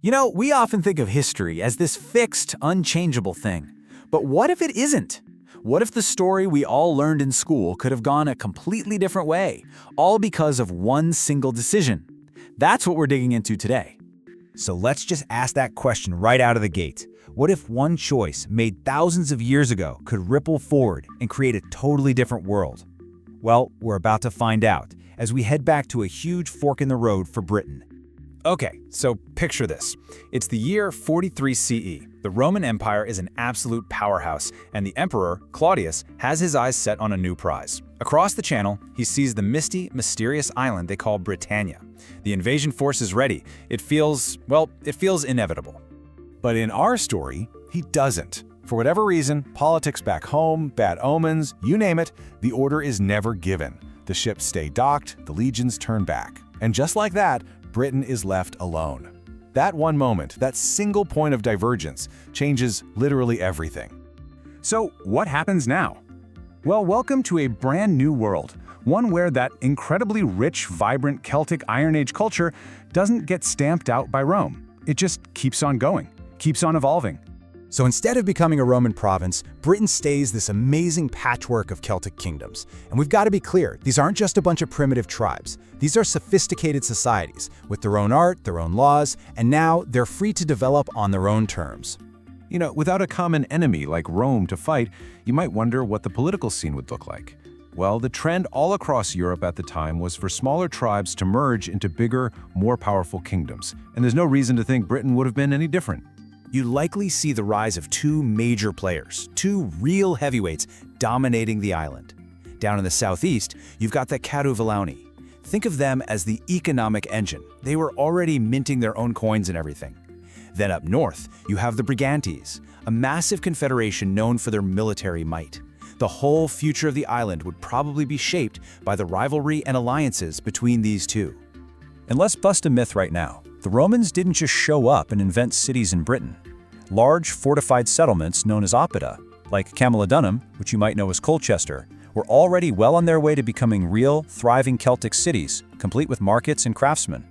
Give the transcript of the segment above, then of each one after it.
You know, we often think of history as this fixed, unchangeable thing. But what if it isn't? What if the story we all learned in school could have gone a completely different way, all because of one single decision? That's what we're digging into today. So let's just ask that question right out of the gate. What if one choice made thousands of years ago could ripple forward and create a totally different world? Well, we're about to find out as we head back to a huge fork in the road for Britain. Okay, so picture this. It's the year 43 CE. The Roman Empire is an absolute powerhouse, and the emperor, Claudius, has his eyes set on a new prize. Across the channel, he sees the misty, mysterious island they call Britannia. The invasion force is ready. It feels inevitable. But in our story, he doesn't. For whatever reason, politics back home, bad omens, you name it, the order is never given. The ships stay docked, the legions turn back. And just like that, Britain is left alone. That one moment, that single point of divergence, changes literally everything. So what happens now? Well, welcome to a brand new world, one where that incredibly rich, vibrant Celtic Iron Age culture doesn't get stamped out by Rome. It just keeps on going, keeps on evolving. So instead of becoming a Roman province, Britain stays this amazing patchwork of Celtic kingdoms. And we've got to be clear, these aren't just a bunch of primitive tribes. These are sophisticated societies with their own art, their own laws, and now they're free to develop on their own terms. You know, without a common enemy like Rome to fight, you might wonder what the political scene would look like. Well, the trend all across Europe at the time was for smaller tribes to merge into bigger, more powerful kingdoms. And there's no reason to think Britain would have been any different. You likely see the rise of two major players, two real heavyweights dominating the island. Down in the southeast, you've got the Caduvalauni. Think of them as the economic engine. They were already minting their own coins and everything. Then up north, you have the Brigantes, a massive confederation known for their military might. The whole future of the island would probably be shaped by the rivalry and alliances between these two. And let's bust a myth right now. The Romans didn't just show up and invent cities in Britain. Large fortified settlements known as oppida, like Camulodunum, which you might know as Colchester, were already well on their way to becoming real, thriving Celtic cities, complete with markets and craftsmen.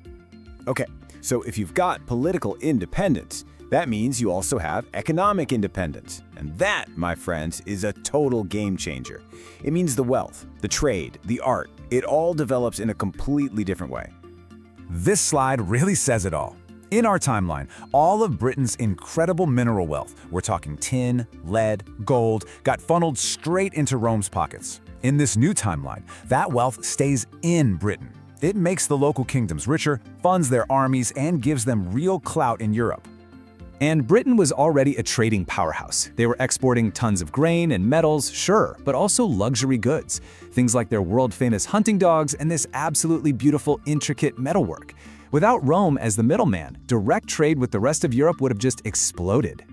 Okay, so if you've got political independence, that means you also have economic independence. And that, my friends, is a total game changer. It means the wealth, the trade, the art, it all develops in a completely different way. This slide really says it all. In our timeline, all of Britain's incredible mineral wealth, we're talking tin, lead, gold, got funneled straight into Rome's pockets. In this new timeline, that wealth stays in Britain. It makes the local kingdoms richer, funds their armies, and gives them real clout in Europe. And Britain was already a trading powerhouse. They were exporting tons of grain and metals, sure, but also luxury goods. Things like their world-famous hunting dogs and this absolutely beautiful, intricate metalwork. Without Rome as the middleman, direct trade with the rest of Europe would have just exploded.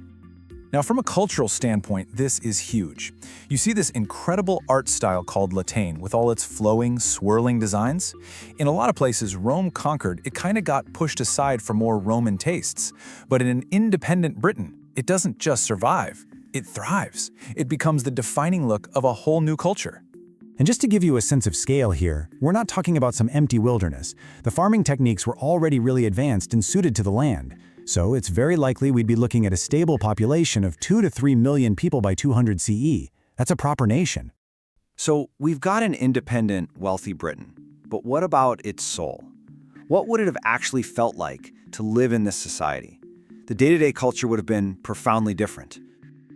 Now, from a cultural standpoint, this is huge. You see this incredible art style called Latin with all its flowing, swirling designs. In a lot of places Rome conquered, it kind of got pushed aside for more Roman tastes. But in an independent Britain, it doesn't just survive, it thrives. It becomes the defining look of a whole new culture. And just to give you a sense of scale here, we're not talking about some empty wilderness. The farming techniques were already really advanced and suited to the land. So it's very likely we'd be looking at a stable population of 2 to 3 million people by 200 CE. That's a proper nation. So we've got an independent, wealthy Britain. But what about its soul? What would it have actually felt like to live in this society? The day-to-day culture would have been profoundly different.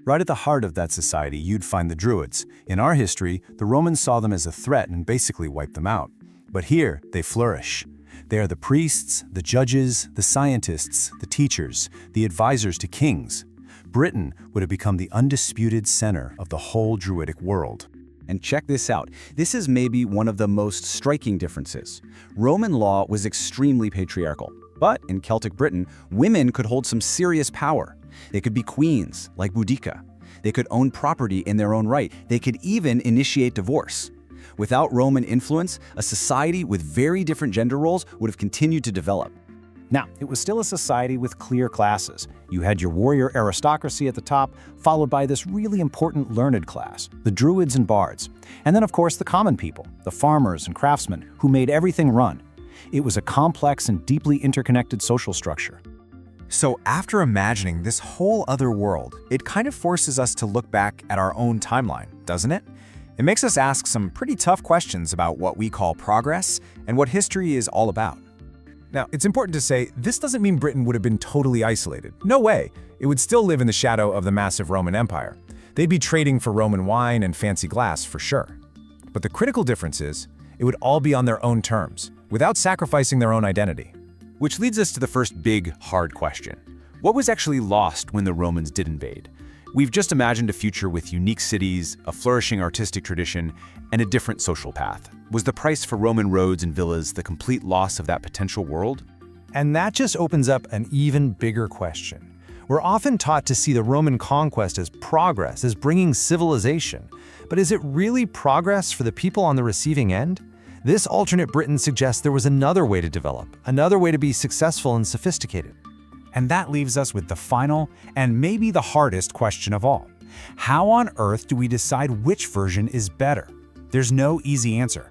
Right at the heart of that society, you'd find the Druids. In our history, the Romans saw them as a threat and basically wiped them out. But here, they flourish. They are the priests, the judges, the scientists, the teachers, the advisors to kings. Britain would have become the undisputed center of the whole Druidic world. And check this out. This is maybe one of the most striking differences. Roman law was extremely patriarchal. But in Celtic Britain, women could hold some serious power. They could be queens, like Boudica. They could own property in their own right. They could even initiate divorce. Without Roman influence, a society with very different gender roles would have continued to develop. Now, it was still a society with clear classes. You had your warrior aristocracy at the top, followed by this really important learned class, the Druids and Bards. And then, of course, the common people, the farmers and craftsmen, who made everything run. It was a complex and deeply interconnected social structure. So after imagining this whole other world, it kind of forces us to look back at our own timeline, doesn't it? It makes us ask some pretty tough questions about what we call progress and what history is all about. Now, it's important to say this doesn't mean Britain would have been totally isolated. No way. It would still live in the shadow of the massive Roman Empire. They'd be trading for Roman wine and fancy glass for sure. But the critical difference is, it would all be on their own terms, without sacrificing their own identity. Which leads us to the first big, hard question. What was actually lost when the Romans did invade? We've just imagined a future with unique cities, a flourishing artistic tradition, and a different social path. Was the price for Roman roads and villas the complete loss of that potential world? And that just opens up an even bigger question. We're often taught to see the Roman conquest as progress, as bringing civilization. But is it really progress for the people on the receiving end? This alternate Britain suggests there was another way to develop, another way to be successful and sophisticated. And that leaves us with the final and maybe the hardest question of all. How on earth do we decide which version is better? There's no easy answer.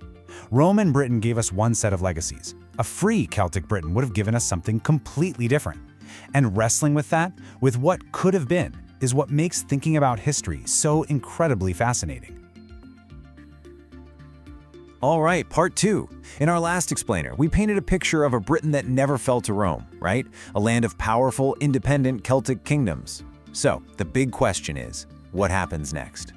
Roman Britain gave us one set of legacies. A free Celtic Britain would have given us something completely different. And wrestling with that, with what could have been, is what makes thinking about history so incredibly fascinating. All right, part 2. In our last explainer, we painted a picture of a Britain that never fell to Rome, right? A land of powerful, independent Celtic kingdoms. So, the big question is, what happens next?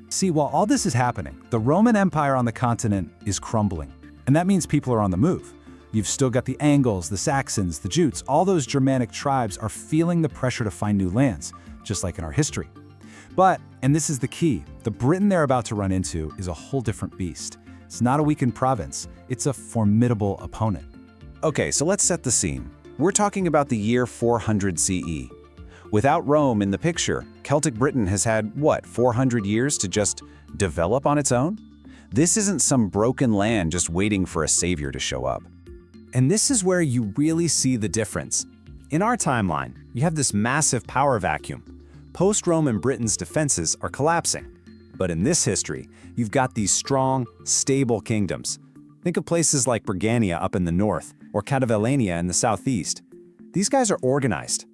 See, while all this is happening, the Roman Empire on the continent is crumbling. And that means people are on the move. You've still got the Angles, the Saxons, the Jutes, all those Germanic tribes are feeling the pressure to find new lands, just like in our history. But, and this is the key, the Britain they're about to run into is a whole different beast. It's not a weakened province, it's a formidable opponent. Okay, so let's set the scene. We're talking about the year 400 CE. Without Rome in the picture, Celtic Britain has had, 400 years to just develop on its own? This isn't some broken land just waiting for a savior to show up. And this is where you really see the difference. In our timeline, you have this massive power vacuum. Post-Roman Britain's defenses are collapsing. But in this history, you've got these strong, stable kingdoms. Think of places like Britannia up in the north, or Catavellania in the southeast. These guys are organized.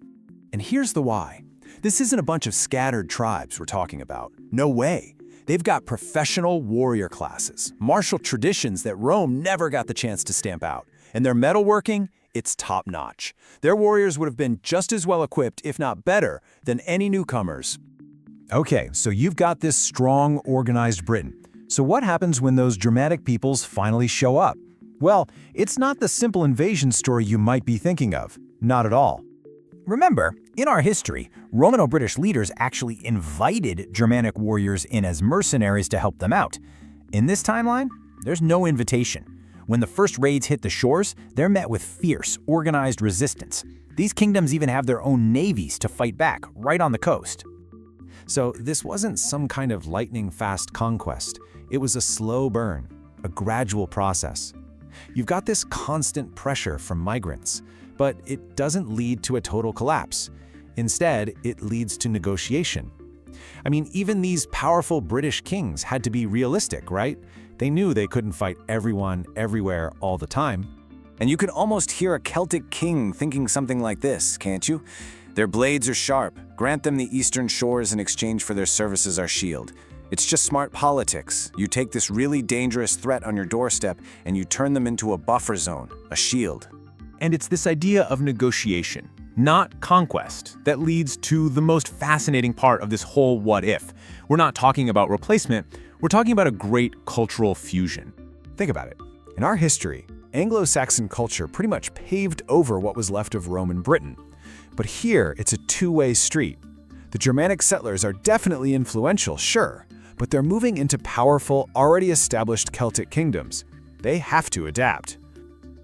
And here's the why. This isn't a bunch of scattered tribes we're talking about. No way. They've got professional warrior classes, martial traditions that Rome never got the chance to stamp out. And their metalworking, it's top-notch. Their warriors would have been just as well equipped, if not better, than any newcomers. Okay, so you've got this strong, organized Britain. So what happens when those Germanic peoples finally show up? Well, it's not the simple invasion story you might be thinking of. Not at all. Remember, in our history, Romano-British leaders actually invited Germanic warriors in as mercenaries to help them out. In this timeline, there's no invitation. When the first raids hit the shores, they're met with fierce, organized resistance. These kingdoms even have their own navies to fight back right on the coast. So this wasn't some kind of lightning-fast conquest. It was a slow burn, a gradual process. You've got this constant pressure from migrants, but it doesn't lead to a total collapse. Instead, it leads to negotiation. I mean, even these powerful British kings had to be realistic, right? They knew they couldn't fight everyone, everywhere, all the time. And you can almost hear a Celtic king thinking something like this, can't you? Their blades are sharp. Grant them the eastern shores in exchange for their services our shield. It's just smart politics. You take this really dangerous threat on your doorstep and you turn them into a buffer zone, a shield. And it's this idea of negotiation, not conquest, that leads to the most fascinating part of this whole what if. We're not talking about replacement, we're talking about a great cultural fusion. Think about it. In our history, Anglo-Saxon culture pretty much paved over what was left of Roman Britain. But here, it's a two-way street. The Germanic settlers are definitely influential, sure, but they're moving into powerful, already established Celtic kingdoms. They have to adapt.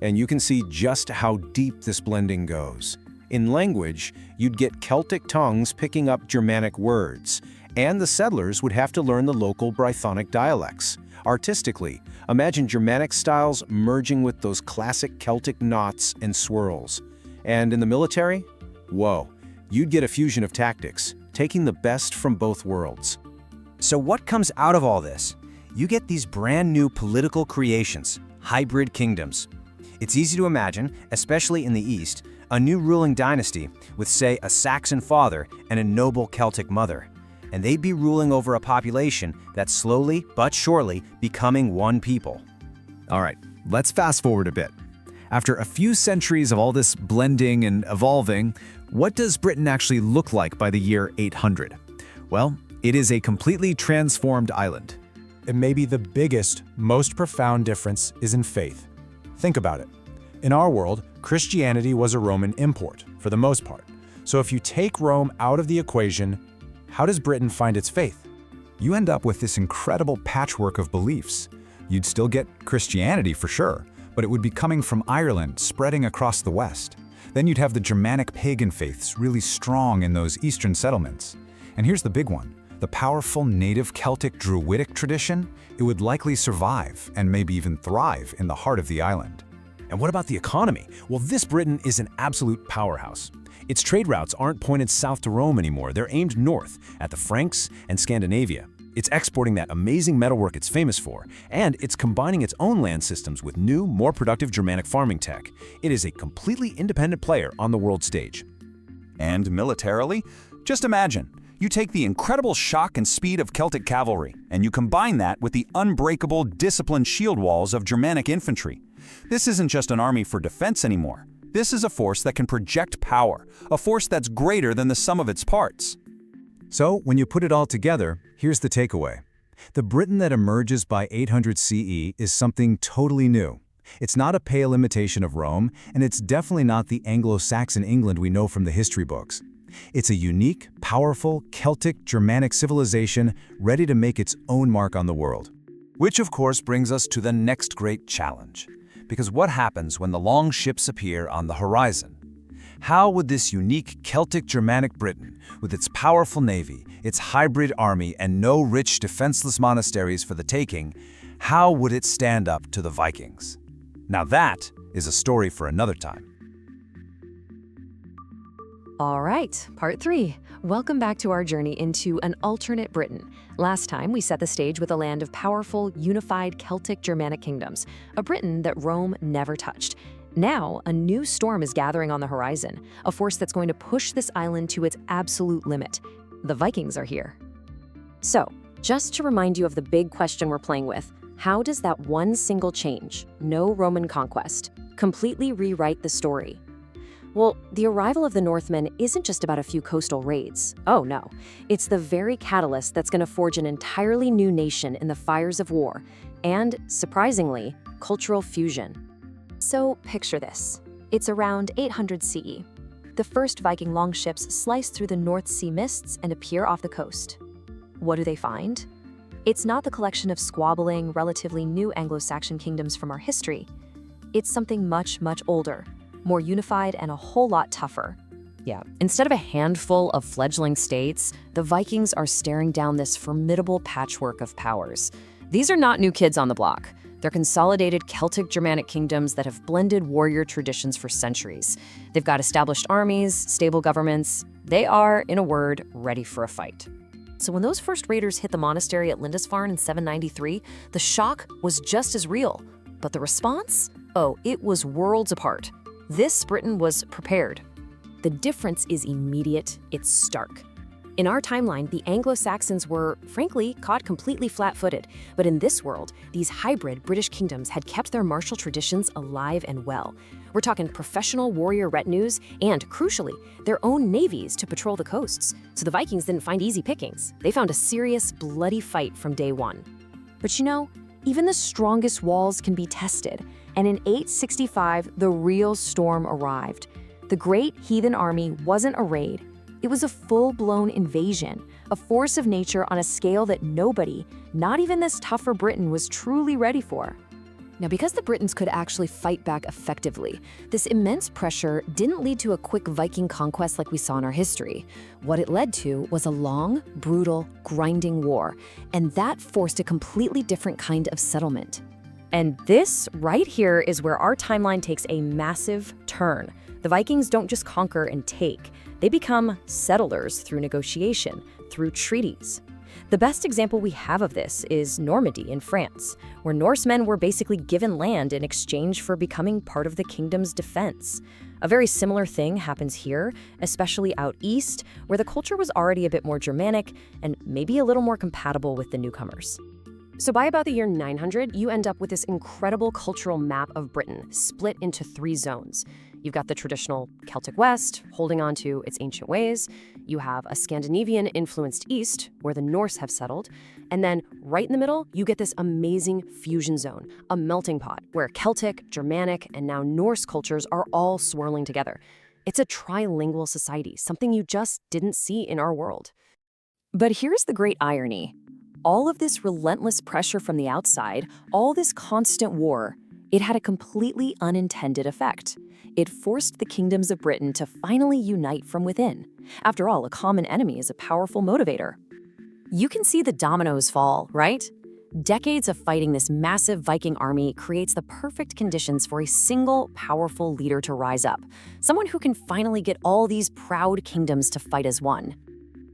And you can see just how deep this blending goes. In language, you'd get Celtic tongues picking up Germanic words, and the settlers would have to learn the local Brythonic dialects. Artistically, imagine Germanic styles merging with those classic Celtic knots and swirls. And in the military? Whoa, you'd get a fusion of tactics, taking the best from both worlds. So what comes out of all this? You get these brand new political creations, hybrid kingdoms. It's easy to imagine, especially in the East, A new ruling dynasty with, say, a Saxon father and a noble Celtic mother. And they'd be ruling over a population that's slowly but surely becoming one people. All right, let's fast forward a bit. After a few centuries of all this blending and evolving, what does Britain actually look like by the year 800? Well, it is a completely transformed island. And maybe the biggest, most profound difference is in faith. Think about it. In our world, Christianity was a Roman import, for the most part. So if you take Rome out of the equation, how does Britain find its faith? You end up with this incredible patchwork of beliefs. You'd still get Christianity for sure, but it would be coming from Ireland, spreading across the West. Then you'd have the Germanic pagan faiths really strong in those eastern settlements. And here's the big one. The powerful native Celtic Druidic tradition, it would likely survive and maybe even thrive in the heart of the island. And what about the economy? Well, this Britain is an absolute powerhouse. Its trade routes aren't pointed south to Rome anymore. They're aimed north at the Franks and Scandinavia. It's exporting that amazing metalwork it's famous for, and it's combining its own land systems with new, more productive Germanic farming tech. It is a completely independent player on the world stage. And militarily, just imagine, you take the incredible shock and speed of Celtic cavalry, and you combine that with the unbreakable, disciplined shield walls of Germanic infantry. This isn't just an army for defense anymore. This is a force that can project power, a force that's greater than the sum of its parts. So, when you put it all together, here's the takeaway. The Britain that emerges by 800 CE is something totally new. It's not a pale imitation of Rome, and it's definitely not the Anglo-Saxon England we know from the history books. It's a unique, powerful, Celtic, Germanic civilization ready to make its own mark on the world. Which, of course, brings us to the next great challenge. Because what happens when the long ships appear on the horizon? How would this unique Celtic-Germanic Britain, with its powerful navy, its hybrid army, and no rich, defenseless monasteries for the taking, how would it stand up to the Vikings? Now that is a story for another time. All right, part 3. Welcome back to our journey into an alternate Britain. Last time, we set the stage with a land of powerful, unified Celtic-Germanic kingdoms, a Britain that Rome never touched. Now, a new storm is gathering on the horizon, a force that's going to push this island to its absolute limit. The Vikings are here. So, just to remind you of the big question we're playing with, how does that one single change, no Roman conquest, completely rewrite the story? Well, the arrival of the Northmen isn't just about a few coastal raids. Oh no, it's the very catalyst that's going to forge an entirely new nation in the fires of war, and, surprisingly, cultural fusion. So picture this. It's around 800 CE. The first Viking longships slice through the North Sea mists and appear off the coast. What do they find? It's not the collection of squabbling, relatively new Anglo-Saxon kingdoms from our history. It's something much, much older, more unified, and a whole lot tougher. Yeah, instead of a handful of fledgling states, the Vikings are staring down this formidable patchwork of powers. These are not new kids on the block. They're consolidated Celtic-Germanic kingdoms that have blended warrior traditions for centuries. They've got established armies, stable governments. They are, in a word, ready for a fight. So when those first raiders hit the monastery at Lindisfarne in 793, the shock was just as real. But the response? Oh, it was worlds apart. This Britain was prepared. The difference is immediate, it's stark. In our timeline, the Anglo-Saxons were, frankly, caught completely flat-footed. But in this world, these hybrid British kingdoms had kept their martial traditions alive and well. We're talking professional warrior retinues and, crucially, their own navies to patrol the coasts. So the Vikings didn't find easy pickings. They found a serious, bloody fight from day one. But you know, even the strongest walls can be tested. And in 865, the real storm arrived. The great heathen army wasn't a raid. It was a full-blown invasion, a force of nature on a scale that nobody, not even this tougher Britain, was truly ready for. Now, because the Britons could actually fight back effectively, this immense pressure didn't lead to a quick Viking conquest like we saw in our history. What it led to was a long, brutal, grinding war, and that forced a completely different kind of settlement. And this right here is where our timeline takes a massive turn. The Vikings don't just conquer and take. They become settlers through negotiation, through treaties. The best example we have of this is Normandy in France, where Norsemen were basically given land in exchange for becoming part of the kingdom's defense. A very similar thing happens here, especially out east, where the culture was already a bit more Germanic and maybe a little more compatible with the newcomers. So by about the year 900, you end up with this incredible cultural map of Britain, split into 3 zones. You've got the traditional Celtic West, holding on to its ancient ways. You have a Scandinavian-influenced East, where the Norse have settled. And then right in the middle, you get this amazing fusion zone, a melting pot, where Celtic, Germanic, and now Norse cultures are all swirling together. It's a trilingual society, something you just didn't see in our world. But here's the great irony. All of this relentless pressure from the outside, all this constant war, it had a completely unintended effect. It forced the kingdoms of Britain to finally unite from within. After all, a common enemy is a powerful motivator. You can see the dominoes fall, right? Decades of fighting this massive Viking army creates the perfect conditions for a single, powerful leader to rise up. Someone who can finally get all these proud kingdoms to fight as one.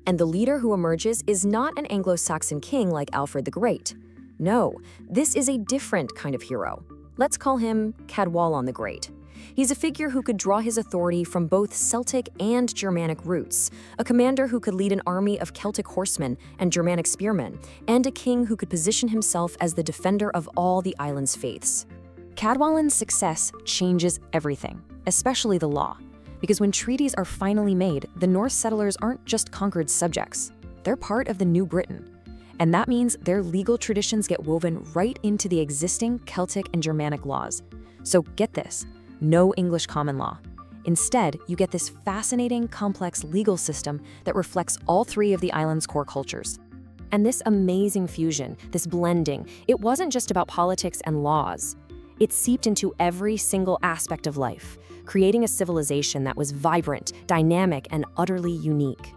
And the leader who emerges is not an Anglo-Saxon king like Alfred the Great. No, this is a different kind of hero. Let's call him Cadwallon the Great. He's a figure who could draw his authority from both Celtic and Germanic roots, a commander who could lead an army of Celtic horsemen and Germanic spearmen, and a king who could position himself as the defender of all the island's faiths. Cadwallon's success changes everything, especially the law, because when treaties are finally made, the Norse settlers aren't just conquered subjects. They're part of the new Britain. And that means their legal traditions get woven right into the existing Celtic and Germanic laws. So get this, no English common law. Instead, you get this fascinating, complex legal system that reflects all 3 of the island's core cultures. And this amazing fusion, this blending, it wasn't just about politics and laws. It seeped into every single aspect of life, creating a civilization that was vibrant, dynamic, and utterly unique.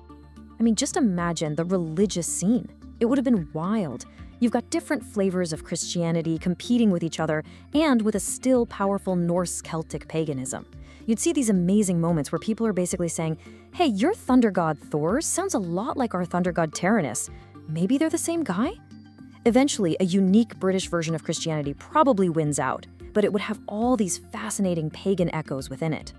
I mean, just imagine the religious scene. It would have been wild. You've got different flavors of Christianity competing with each other and with a still powerful Norse Celtic paganism. You'd see these amazing moments where people are basically saying, hey, your thunder god Thor sounds a lot like our thunder god Tyrannus. Maybe they're the same guy? Eventually, a unique British version of Christianity probably wins out, but it would have all these fascinating pagan echoes within it.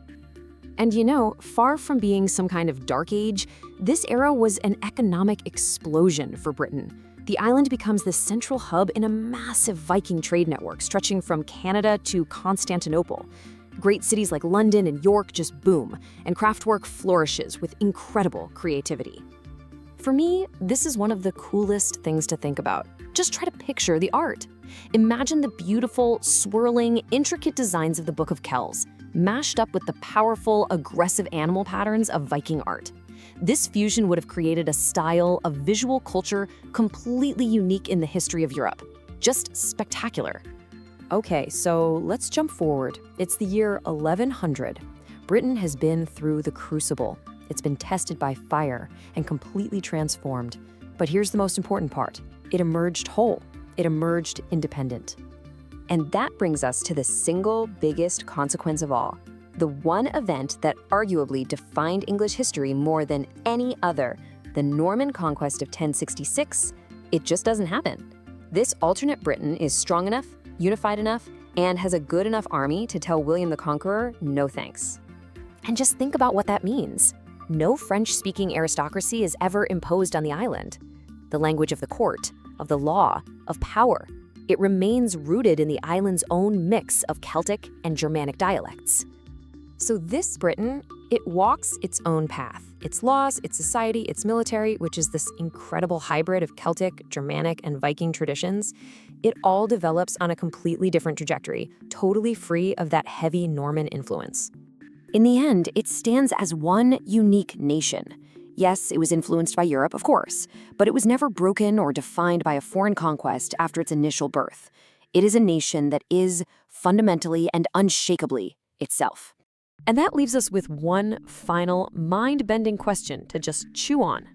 And you know, far from being some kind of dark age, this era was an economic explosion for Britain. The island becomes the central hub in a massive Viking trade network stretching from Canada to Constantinople. Great cities like London and York just boom, and craftwork flourishes with incredible creativity. For me, this is one of the coolest things to think about. Just try to picture the art. Imagine the beautiful, swirling, intricate designs of the Book of Kells, mashed up with the powerful, aggressive animal patterns of Viking art. This fusion would have created a style of visual culture completely unique in the history of Europe. Just spectacular. Okay, so let's jump forward. It's the year 1100. Britain has been through the crucible. It's been tested by fire and completely transformed. But here's the most important part. It emerged whole. It emerged independent. And that brings us to the single biggest consequence of all, the one event that arguably defined English history more than any other, the Norman conquest of 1066. It just doesn't happen. This alternate Britain is strong enough, unified enough, and has a good enough army to tell William the Conqueror, no thanks. And just think about what that means. No French-speaking aristocracy is ever imposed on the island. The language of the court, of the law, of power, it remains rooted in the island's own mix of Celtic and Germanic dialects. So this Britain, it walks its own path. Its laws, its society, its military, which is this incredible hybrid of Celtic, Germanic, and Viking traditions, it all develops on a completely different trajectory, totally free of that heavy Norman influence. In the end, it stands as one unique nation. Yes, it was influenced by Europe, of course, but it was never broken or defined by a foreign conquest after its initial birth. It is a nation that is, fundamentally and unshakably, itself. And that leaves us with one final mind-bending question to just chew on.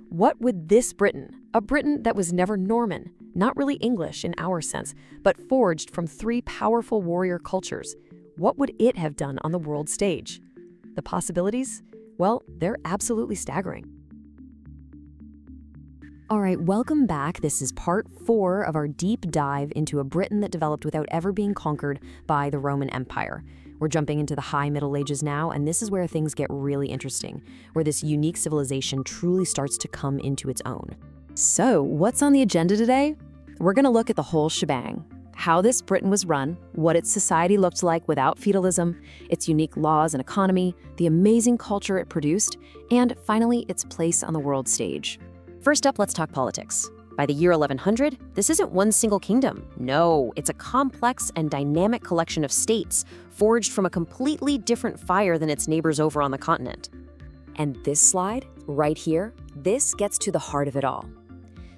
What would this Britain, a Britain that was never Norman, not really English in our sense, but forged from 3 powerful warrior cultures, what would it have done on the world stage? The possibilities? Well, they're absolutely staggering. All right, welcome back. This is part 4 of our deep dive into a Britain that developed without ever being conquered by the Roman Empire. We're jumping into the High Middle Ages now, and this is where things get really interesting, where this unique civilization truly starts to come into its own. So, what's on the agenda today? We're going to look at the whole shebang. How this Britain was run, what its society looked like without feudalism, its unique laws and economy, the amazing culture it produced, and finally, its place on the world stage. First up, let's talk politics. By the year 1100, this isn't one single kingdom. No, it's a complex and dynamic collection of states forged from a completely different fire than its neighbors over on the continent. And this slide, right here, this gets to the heart of it all.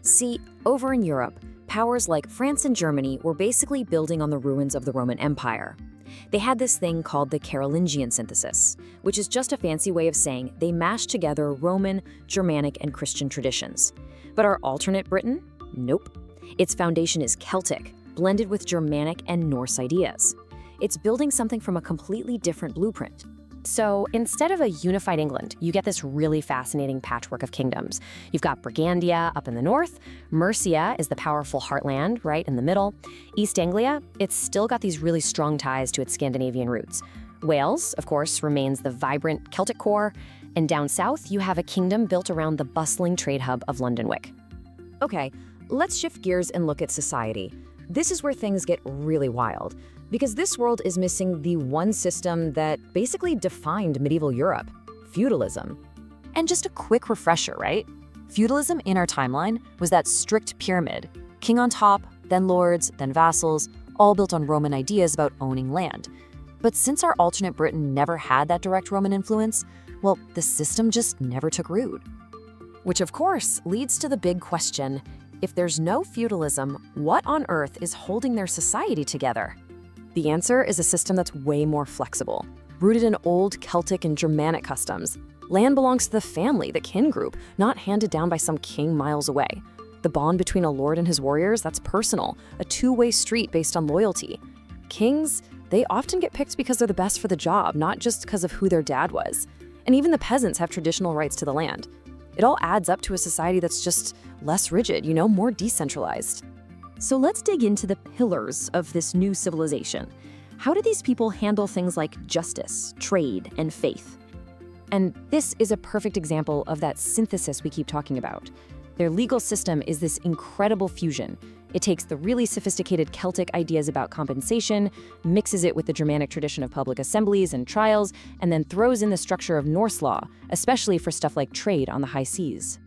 See, over in Europe, powers like France and Germany were basically building on the ruins of the Roman Empire. They had this thing called the Carolingian synthesis, which is just a fancy way of saying they mashed together Roman, Germanic, and Christian traditions. But our alternate Britain? Nope. Its foundation is Celtic, blended with Germanic and Norse ideas. It's building something from a completely different blueprint. So instead of a unified England, you get this really fascinating patchwork of kingdoms. You've got Brigandia up in the north, Mercia is the powerful heartland right in the middle, East Anglia, it's still got these really strong ties to its Scandinavian roots. Wales, of course, remains the vibrant Celtic core, and down south you have a kingdom built around the bustling trade hub of Londonwick. Okay, let's shift gears and look at society. This is where things get really wild, because this world is missing the one system that basically defined medieval Europe, feudalism. And just a quick refresher, right? Feudalism in our timeline was that strict pyramid, king on top, then lords, then vassals, all built on Roman ideas about owning land. But since our alternate Britain never had that direct Roman influence, well, the system just never took root. Which of course leads to the big question, if there's no feudalism, what on earth is holding their society together? The answer is a system that's way more flexible, rooted in old Celtic and Germanic customs. Land belongs to the family, the kin group, not handed down by some king miles away. The bond between a lord and his warriors, that's personal, a two-way street based on loyalty. Kings, they often get picked because they're the best for the job, not just because of who their dad was. And even the peasants have traditional rights to the land. It all adds up to a society that's just less rigid, more decentralized. So let's dig into the pillars of this new civilization. How do these people handle things like justice, trade, and faith? And this is a perfect example of that synthesis we keep talking about. Their legal system is this incredible fusion. It takes the really sophisticated Celtic ideas about compensation, mixes it with the Germanic tradition of public assemblies and trials, and then throws in the structure of Norse law, especially for stuff like trade on the high seas.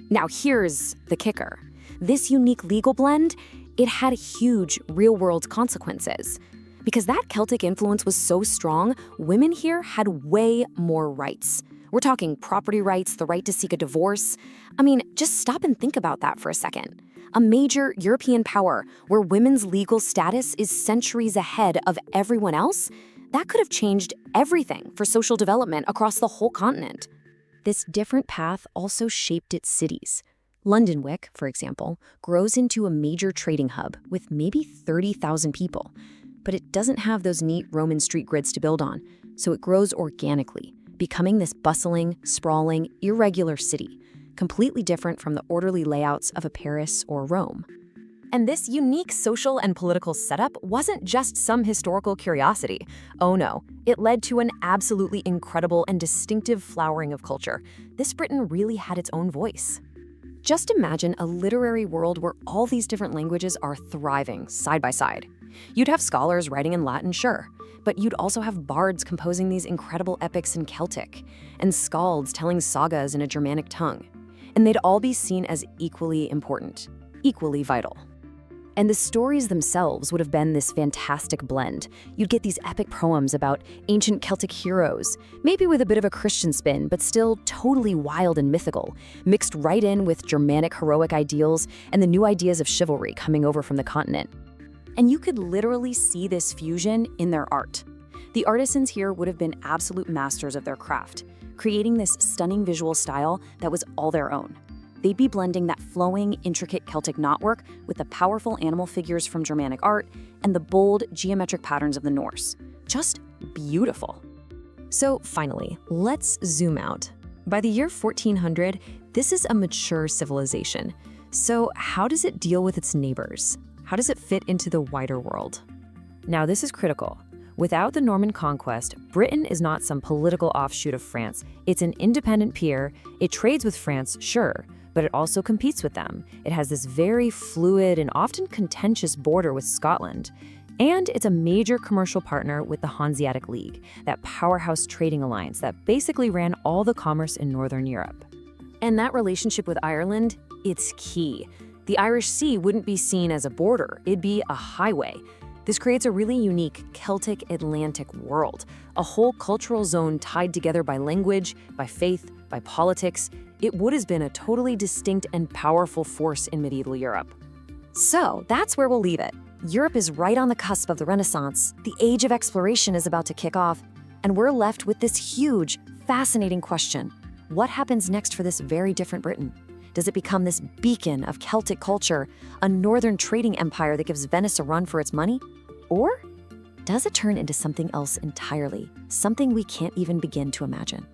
Now here's the kicker. This unique legal blend, it had huge real-world consequences. Because that Celtic influence was so strong, women here had way more rights. We're talking property rights, the right to seek a divorce. I mean, just stop and think about that for a second. A major European power where women's legal status is centuries ahead of everyone else, that could have changed everything for social development across the whole continent. This different path also shaped its cities. Londonwick, for example, grows into a major trading hub with maybe 30,000 people. But it doesn't have those neat Roman street grids to build on, so it grows organically, becoming this bustling, sprawling, irregular city, completely different from the orderly layouts of a Paris or Rome. And this unique social and political setup wasn't just some historical curiosity. Oh no, it led to an absolutely incredible and distinctive flowering of culture. This Britain really had its own voice. Just imagine a literary world where all these different languages are thriving side by side. You'd have scholars writing in Latin, sure, but you'd also have bards composing these incredible epics in Celtic, and skalds telling sagas in a Germanic tongue. And they'd all be seen as equally important, equally vital. And the stories themselves would have been this fantastic blend. You'd get these epic poems about ancient Celtic heroes, maybe with a bit of a Christian spin, but still totally wild and mythical, mixed right in with Germanic heroic ideals and the new ideas of chivalry coming over from the continent. And you could literally see this fusion in their art. The artisans here would have been absolute masters of their craft, creating this stunning visual style that was all their own. They'd be blending that flowing, intricate Celtic knotwork with the powerful animal figures from Germanic art and the bold, geometric patterns of the Norse. Just beautiful. So finally, let's zoom out. By the year 1400, this is a mature civilization. So how does it deal with its neighbors? How does it fit into the wider world? Now, this is critical. Without the Norman conquest, Britain is not some political offshoot of France. It's an independent peer. It trades with France, sure, but it also competes with them. It has this very fluid and often contentious border with Scotland. And it's a major commercial partner with the Hanseatic League, that powerhouse trading alliance that basically ran all the commerce in Northern Europe. And that relationship with Ireland, it's key. The Irish Sea wouldn't be seen as a border, it'd be a highway. This creates a really unique Celtic Atlantic world, a whole cultural zone tied together by language, by faith, by politics. It would have been a totally distinct and powerful force in medieval Europe. So that's where we'll leave it. Europe is right on the cusp of the Renaissance. The age of exploration is about to kick off, and we're left with this huge, fascinating question. What happens next for this very different Britain? Does it become this beacon of Celtic culture, a northern trading empire that gives Venice a run for its money? Or does it turn into something else entirely, something we can't even begin to imagine?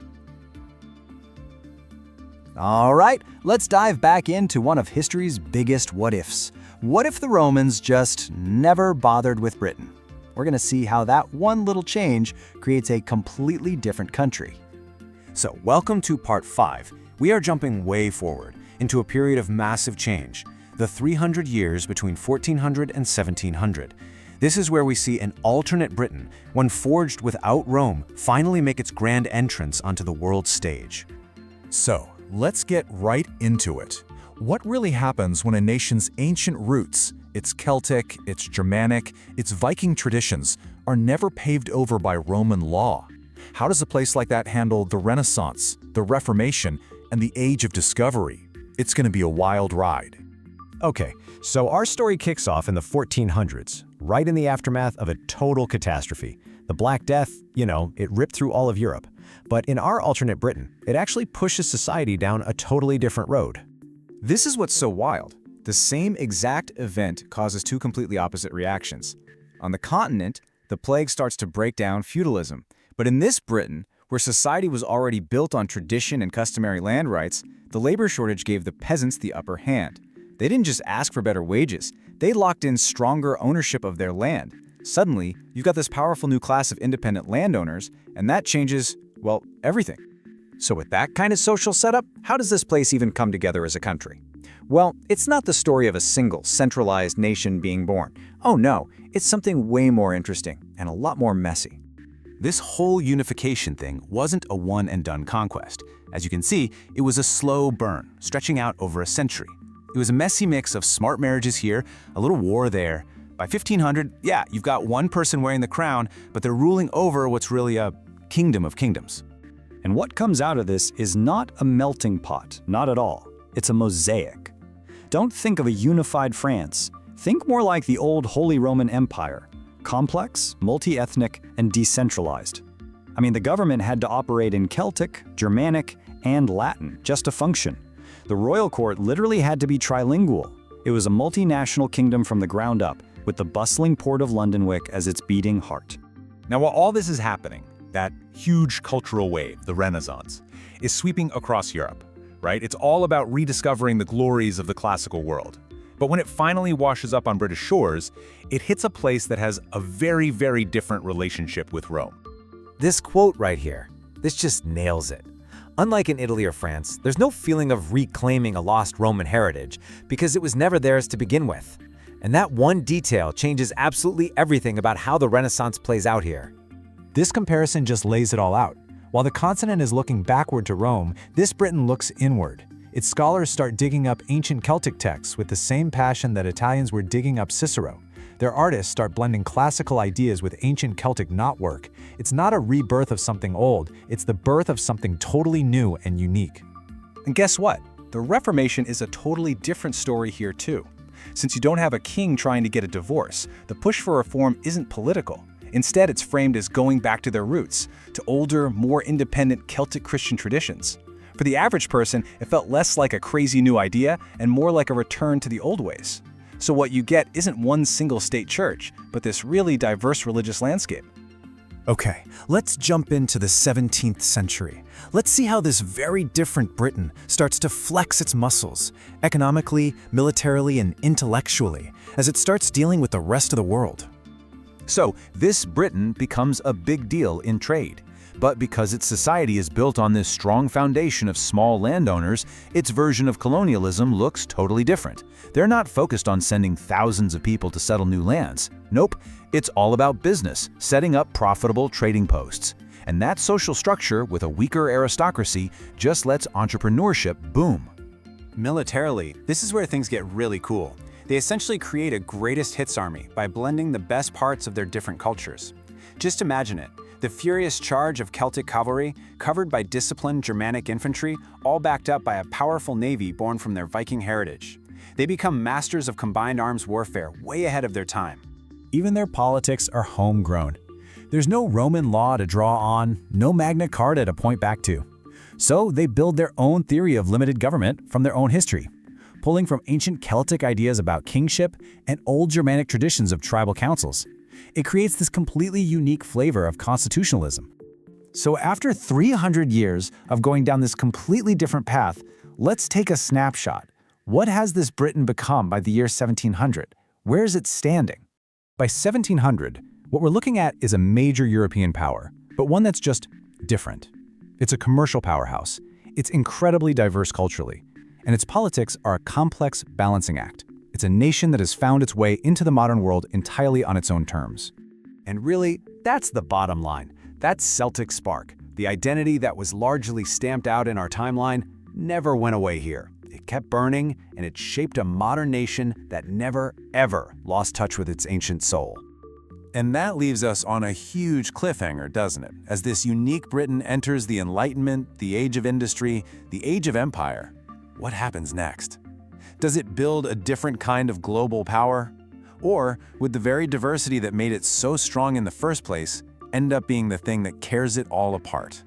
All right, let's dive back into one of history's biggest what-ifs. What if the Romans just never bothered with Britain? We're going to see how that one little change creates a completely different country. So, welcome to part 5. We are jumping way forward into a period of massive change, the 300 years between 1400 and 1700. This is where we see an alternate Britain, one forged without Rome, finally make its grand entrance onto the world stage. So, let's get right into it. What really happens when a nation's ancient roots, its Celtic, its Germanic, its Viking traditions, are never paved over by Roman law? How does a place like that handle the Renaissance, the Reformation, and the Age of Discovery? It's going to be a wild ride. Okay, so our story kicks off in the 1400s, right in the aftermath of a total catastrophe. The Black Death, it ripped through all of Europe. But in our alternate Britain, it actually pushes society down a totally different road. This is what's so wild. The same exact event causes two completely opposite reactions. On the continent, the plague starts to break down feudalism. But in this Britain, where society was already built on tradition and customary land rights, the labor shortage gave the peasants the upper hand. They didn't just ask for better wages, they locked in stronger ownership of their land. Suddenly, you've got this powerful new class of independent landowners, and that changes, well, everything. So with that kind of social setup, how does this place even come together as a country? Well, it's not the story of a single, centralized nation being born. Oh no, it's something way more interesting and a lot more messy. This whole unification thing wasn't a one-and-done conquest. As you can see, it was a slow burn, stretching out over a century. It was a messy mix of smart marriages here, a little war there. By 1500, yeah, you've got one person wearing the crown, but they're ruling over what's really a kingdom of kingdoms. And what comes out of this is not a melting pot, not at all. It's a mosaic. Don't think of a unified France. Think more like the old Holy Roman Empire. Complex, multi-ethnic, and decentralized. I mean, the government had to operate in Celtic, Germanic, and Latin just to function. The royal court literally had to be trilingual. It was a multinational kingdom from the ground up, with the bustling port of Londonwick as its beating heart. Now, while all this is happening, that huge cultural wave, the Renaissance, is sweeping across Europe, right? It's all about rediscovering the glories of the classical world. But when it finally washes up on British shores, it hits a place that has a very, very different relationship with Rome. This quote right here, this just nails it. Unlike in Italy or France, there's no feeling of reclaiming a lost Roman heritage because it was never theirs to begin with. And that one detail changes absolutely everything about how the Renaissance plays out here. This comparison just lays it all out. While the continent is looking backward to Rome, this Britain looks inward. Its scholars start digging up ancient Celtic texts with the same passion that Italians were digging up Cicero. Their artists start blending classical ideas with ancient Celtic knotwork. It's not a rebirth of something old, it's the birth of something totally new and unique. And guess what? The Reformation is a totally different story here too. Since you don't have a king trying to get a divorce, the push for reform isn't political. Instead, it's framed as going back to their roots, to older, more independent Celtic Christian traditions. For the average person, it felt less like a crazy new idea and more like a return to the old ways. So what you get isn't one single state church, but this really diverse religious landscape. Okay, let's jump into the 17th century. Let's see how this very different Britain starts to flex its muscles, economically, militarily, and intellectually, as it starts dealing with the rest of the world. So, this Britain becomes a big deal in trade. But because its society is built on this strong foundation of small landowners, its version of colonialism looks totally different. They're not focused on sending thousands of people to settle new lands. Nope, it's all about business, setting up profitable trading posts. And that social structure, with a weaker aristocracy, just lets entrepreneurship boom. Militarily, this is where things get really cool. They essentially create a greatest hits army by blending the best parts of their different cultures. Just imagine it. The furious charge of Celtic cavalry, covered by disciplined Germanic infantry, all backed up by a powerful navy born from their Viking heritage. They become masters of combined arms warfare way ahead of their time. Even their politics are homegrown. There's no Roman law to draw on, no Magna Carta to point back to. So they build their own theory of limited government from their own history, pulling from ancient Celtic ideas about kingship and old Germanic traditions of tribal councils. It creates this completely unique flavor of constitutionalism. So after 300 years of going down this completely different path, let's take a snapshot. What has this Britain become by the year 1700? Where is it standing? By 1700, what we're looking at is a major European power, but one that's just different. It's a commercial powerhouse. It's incredibly diverse culturally, and its politics are a complex balancing act. It's a nation that has found its way into the modern world entirely on its own terms. And really, that's the bottom line. That Celtic spark, the identity that was largely stamped out in our timeline, never went away here. It kept burning, and it shaped a modern nation that never, ever lost touch with its ancient soul. And that leaves us on a huge cliffhanger, doesn't it? As this unique Britain enters the Enlightenment, the Age of Industry, the Age of Empire, what happens next? Does it build a different kind of global power? Or would the very diversity that made it so strong in the first place end up being the thing that tears it all apart?